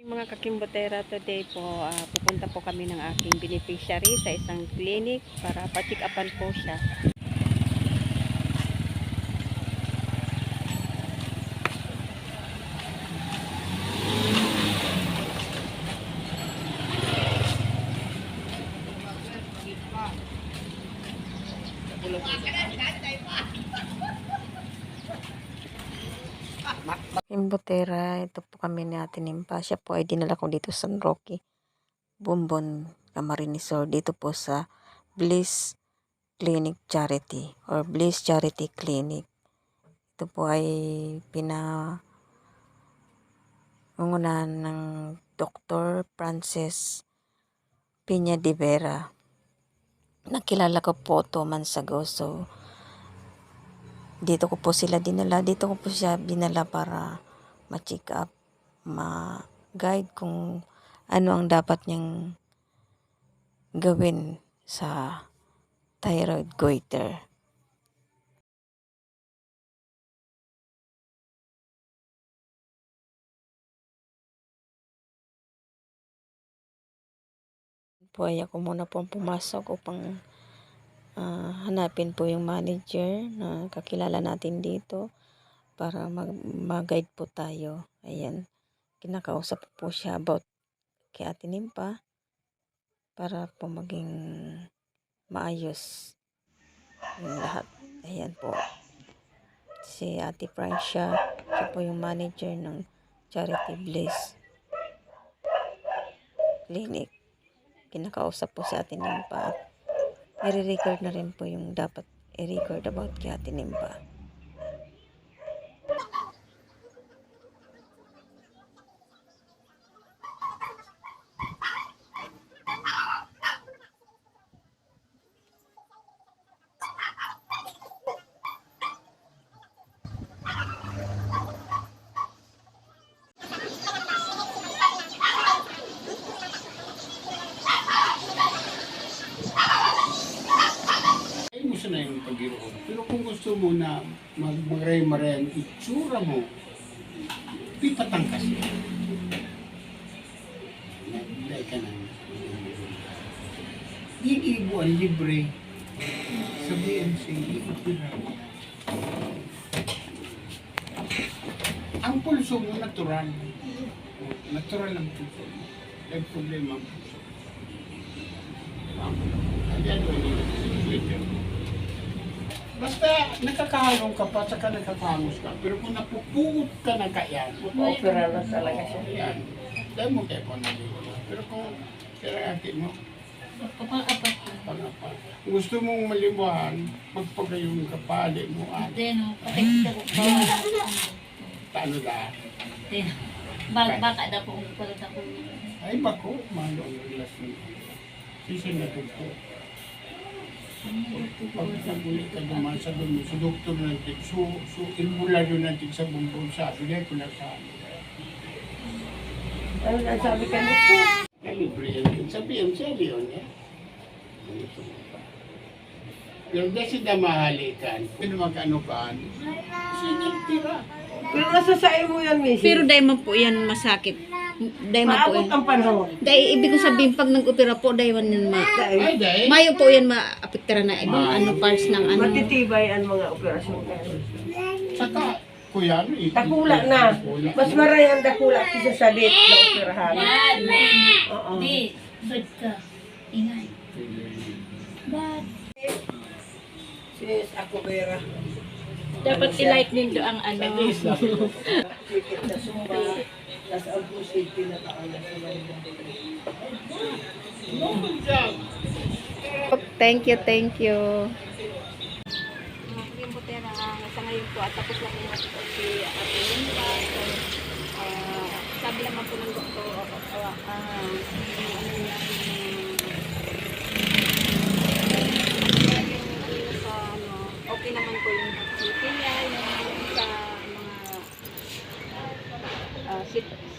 Mga kakimbotera, today po pupunta po kami ng aking beneficiary sa isang clinic para pa-check upan po siya. Kimbotera, ito po kami ni Ate Nimpa. Siya po ay dinala ko dito sa San Roque, Bumbon, Camarines Sur. Dito po sa Bliss Clinic Charity or Bliss Charity Clinic. Ito po ay pinangunahan ng Dr. Francis Piña de Vera. Nakilala ko po 2 months ago. So, dito ko po siya dinala para ma-check up, ma-guide kung ano ang dapat niyang gawin sa thyroid goiter. Po ay ako muna po pumasok upang hanapin po yung manager na kakilala natin dito para mag-guide po tayo. Ayan, kinakausap po siya about kay Ate Nimpa para po maging maayos yung lahat. Ayan po, si Ate Francia, siya po yung manager ng Charity Bliss Clinic. Kinakausap po si Ate Nimpa at i-record na rin po yung dapat i-record about kay Ate Nimpa. Na yung pag-iroon. Pero kung gusto mo na mag-maray-maray ang itsura mo, pipatangkas yun. Naglay ka na. Iibo ang libre. Sabihin siya, iipira. Ang pulso mo natural. Natural ang pulso mo. May problema ang pulso. Ayan mo yun. Basta nakakahalong ka pa, saka nakakahangos ka. Pero kung napupuot ka na kaya, Opera na talaga siya. yan. Dahil mo kayo po nalito. Pero kung kirayatin mo, pang-apat. Gusto mong malimuhan, magpagayong kapali mo at paano da? Baka na po kung pala na po. Ay bako, malo ang relasyon. Sisinatog po. Pag naguli ka naman sa doon, sa doktor natin, so imularyo natin sa bumbong sabi niya, kung nasabi. Ano na sabi ka mo po? Libre yan. Sabihin siya, Leon, eh. Pero kasi damahalikan, pinamag-ano-kaan, sinigtira. Pero nasasain mo yan, Missy. Pero dahil man po yan masakit. Dahil man po Maabot yan. ang panahon. Dahil ibig kong sabihin pag nag-opera po, dahil man yan Ay, dahil. mayo po yan ma-apektara na ibang parts ng ano. Matitibay ang mga operasyon kayo. Saka, kuya, Dakula na. Mas maray ang dakula kisa sa date na operahan. Oo. Di, bad ka. Ingay. Bad. Sis, ako Vera. Dapat i-like din do ang ano. Tikit na sumba. Tapos ang pusid, pinataon na sila. Thank you, thank you. Mga kimbotera, sa ngayon po at tapos lang yung si Ate Nimpa. Sabi naman po ng doktor, okay naman po yung ngipin niya, yung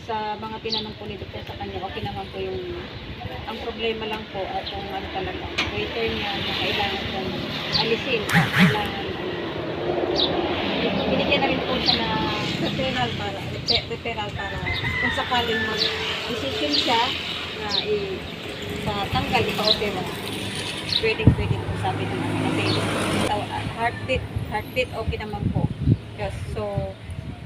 sa mga tinanong po ni doktor sa kanya, okay naman po yung, ang problema lang po at kung ano talaga, waiter niya na kailangan kong alisin, kailangan, binigyan na rin po siya na referral para kung sakaling mag-decision siya na ipatanggal, ipa-opera, pwedeng po sabi naman. Kasi heartbeat okay naman po. Yes, so,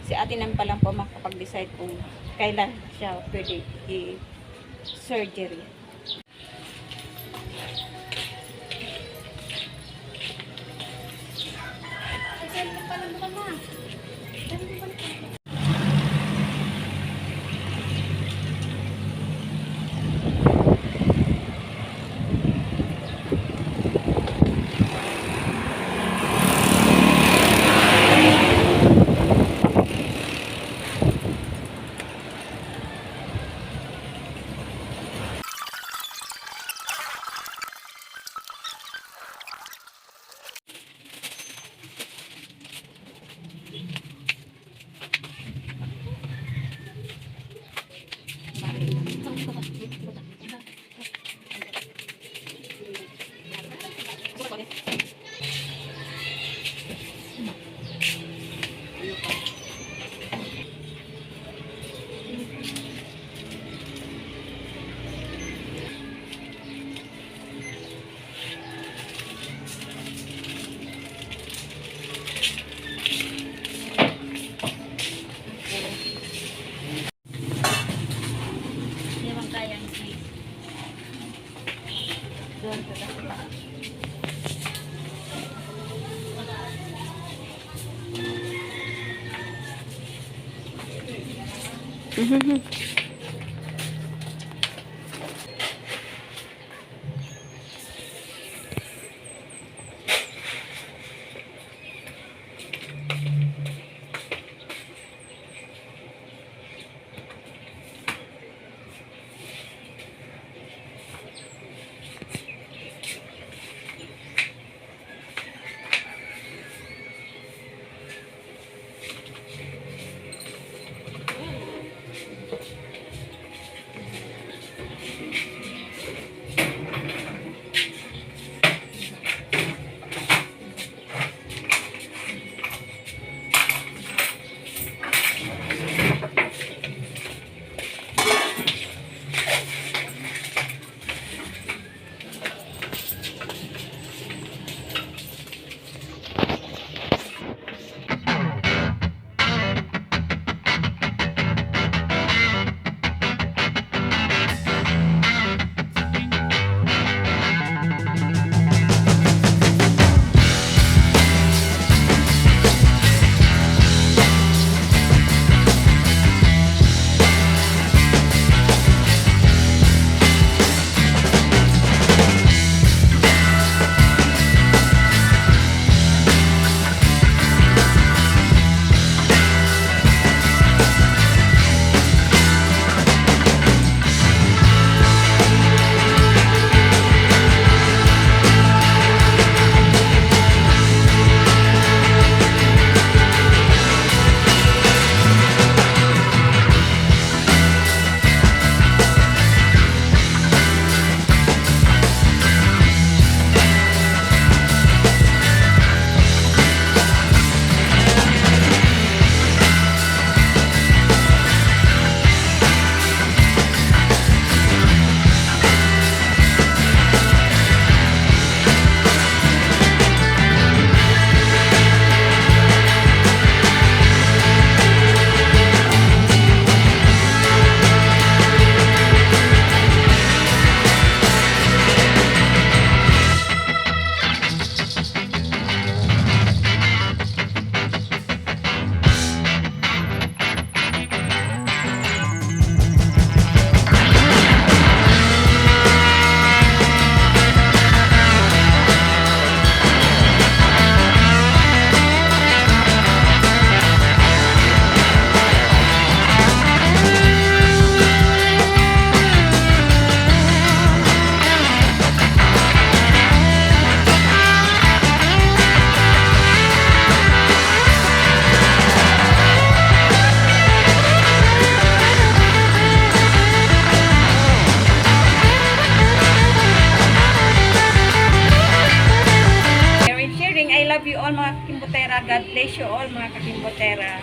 si ate naman pa lang po makapag-decide kung kailan siya pwede i-surgery. Hindi naman kayang doon sa taas. love you all mga kakimbotera. God bless you all mga kakimbotera.